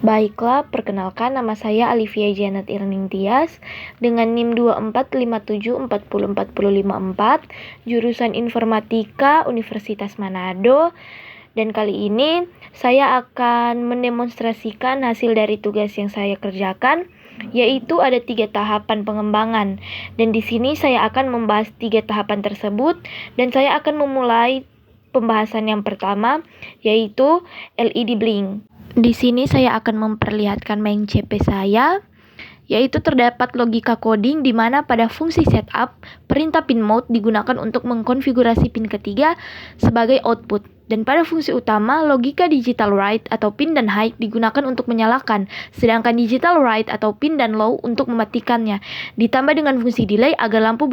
Baiklah, perkenalkan nama saya Alivia Janet Irning Tias dengan NIM 2457404054, jurusan Informatika Universitas Manado. Dan kali ini saya akan mendemonstrasikan hasil dari tugas yang saya kerjakan, yaitu ada 3 tahapan pengembangan. Dan di sini saya akan membahas 3 tahapan tersebut, dan saya akan memulai pembahasan yang pertama, yaitu LED Blink. Di sini saya akan memperlihatkan main CP saya, yaitu terdapat logika coding di mana pada fungsi setup, perintah pin mode digunakan untuk mengkonfigurasi pin ketiga sebagai output. Dan pada fungsi utama, logika digital write atau pin dan high digunakan untuk menyalakan, sedangkan digital write atau pin dan low untuk mematikannya. Ditambah dengan fungsi delay agar lampu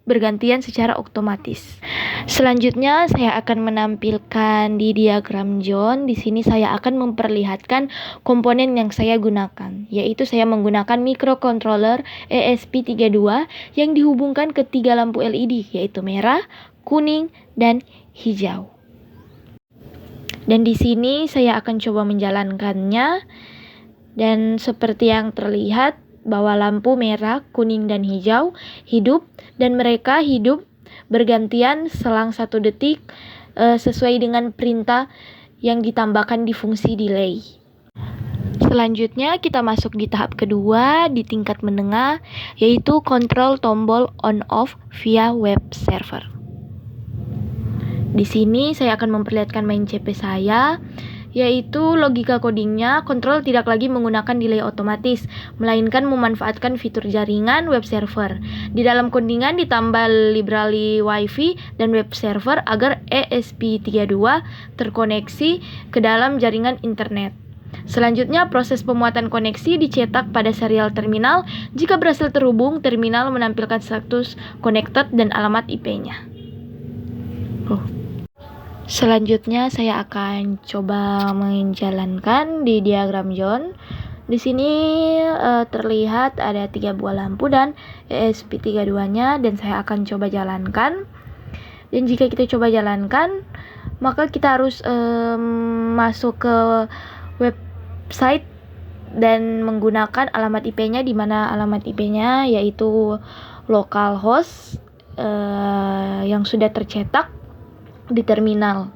bergantian secara otomatis. Selanjutnya saya akan menampilkan di diagram John. Di sini saya akan memperlihatkan komponen yang saya gunakan, yaitu saya menggunakan microcontroller ESP32 yang dihubungkan ke 3 lampu LED, yaitu merah, kuning, dan hijau. Dan di sini saya akan coba menjalankannya, dan seperti yang terlihat bahwa lampu merah, kuning, dan hijau hidup, dan mereka hidup bergantian selang 1 detik sesuai dengan perintah yang ditambahkan di fungsi delay. Selanjutnya kita masuk di tahap kedua di tingkat menengah, yaitu kontrol tombol on off via web server. Di sini saya akan memperlihatkan main CP saya, yaitu logika codingnya kontrol tidak lagi menggunakan delay otomatis, melainkan memanfaatkan fitur jaringan web server. Di dalam codingan ditambah library WiFi dan web server agar ESP32 terkoneksi ke dalam jaringan internet. Selanjutnya, proses pemuatan koneksi dicetak pada serial terminal. Jika berhasil terhubung, terminal menampilkan status connected dan alamat IP-nya. Selanjutnya saya akan coba menjalankan di diagram John. Di sini terlihat ada 3 buah lampu dan ESP32-nya, dan saya akan coba jalankan. Dan jika kita coba jalankan, maka kita harus masuk ke website dan menggunakan alamat IP-nya, di mana alamat IP-nya yaitu localhost yang sudah tercetak di terminal.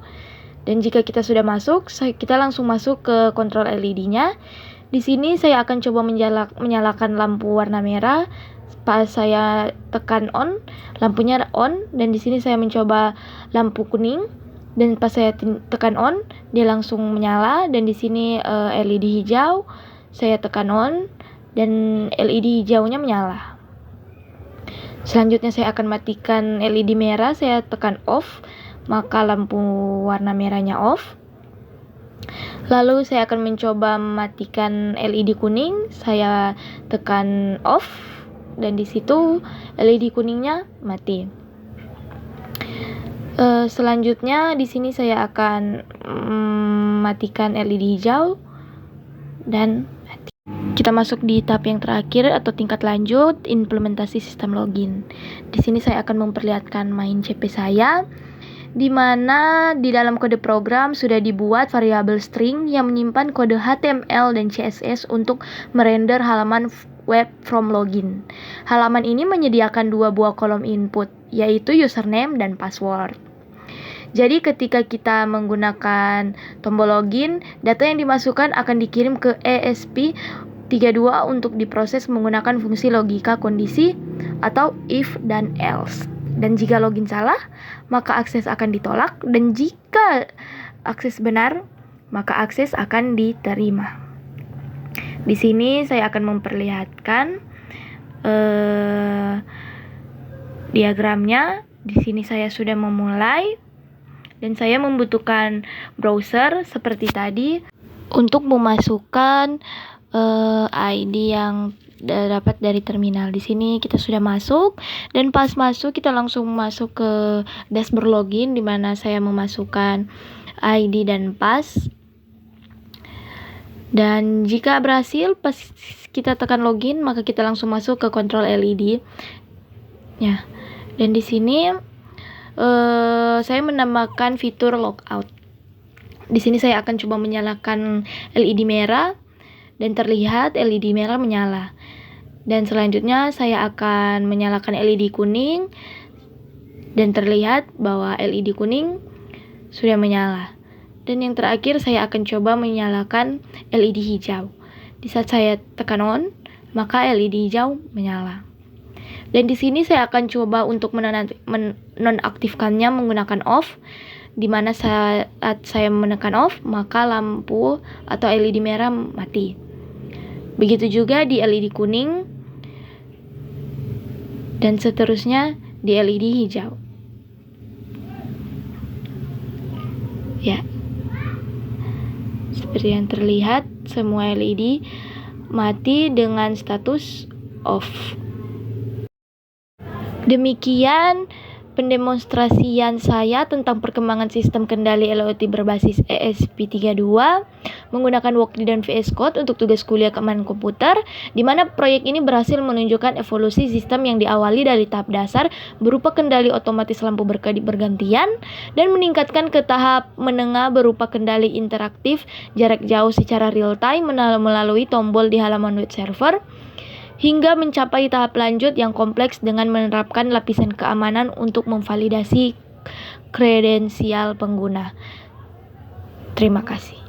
Dan jika kita sudah masuk, kita langsung masuk ke kontrol LED-nya. Di sini saya akan coba menyalakan lampu warna merah. Pas saya tekan on, lampunya on, dan di sini saya mencoba lampu kuning, dan pas saya tekan on, dia langsung menyala. Dan di sini LED hijau, saya tekan on, dan LED hijaunya menyala. Selanjutnya saya akan matikan LED merah, saya tekan off, maka lampu warna merahnya off. Lalu saya akan mencoba mematikan LED kuning, saya tekan off, dan di situ LED kuningnya mati. Selanjutnya di sini saya akan matikan LED hijau dan mati. Kita masuk di tahap yang terakhir atau tingkat lanjut, implementasi sistem login. Di sini saya akan memperlihatkan main CP saya, di mana di dalam kode program sudah dibuat variabel string yang menyimpan kode HTML dan CSS untuk merender halaman web from login. Halaman ini menyediakan 2 buah kolom input, yaitu username dan password. Jadi ketika kita menggunakan tombol login, data yang dimasukkan akan dikirim ke ESP32 untuk diproses menggunakan fungsi logika kondisi atau if dan else. Dan jika login salah, maka akses akan ditolak, dan jika akses benar, maka akses akan diterima. Di sini saya akan memperlihatkan diagramnya. Di sini saya sudah memulai, dan saya membutuhkan browser seperti tadi untuk memasukkan ID yang dapat dari terminal. Di sini kita sudah masuk, dan pas masuk kita langsung masuk ke dashboard login, di mana saya memasukkan ID dan pass. Dan jika berhasil, pas kita tekan login, maka kita langsung masuk ke kontrol LED. Ya. Dan di sini saya menambahkan fitur logout. Di sini saya akan coba menyalakan LED merah, dan terlihat LED merah menyala. Dan selanjutnya saya akan menyalakan LED kuning dan terlihat bahwa LED kuning sudah menyala. Dan yang terakhir saya akan coba menyalakan LED hijau. Di saat saya tekan on, maka LED hijau menyala. Dan di sini saya akan coba untuk menonaktifkannya menggunakan off. Di mana saat saya menekan off, maka lampu atau LED merah mati. Begitu juga di LED kuning dan seterusnya di LED hijau. Ya. Seperti yang terlihat, semua LED mati dengan status off. Demikian pendemonstrasian saya tentang perkembangan sistem kendali LOT berbasis ESP32 menggunakan Walkly dan VS Code untuk tugas kuliah keamanan komputer, di mana proyek ini berhasil menunjukkan evolusi sistem yang diawali dari tahap dasar berupa kendali otomatis lampu berkedip bergantian dan meningkatkan ke tahap menengah berupa kendali interaktif jarak jauh secara real time melalui tombol di halaman web server, hingga mencapai tahap lanjut yang kompleks dengan menerapkan lapisan keamanan untuk memvalidasi kredensial pengguna. Terima kasih.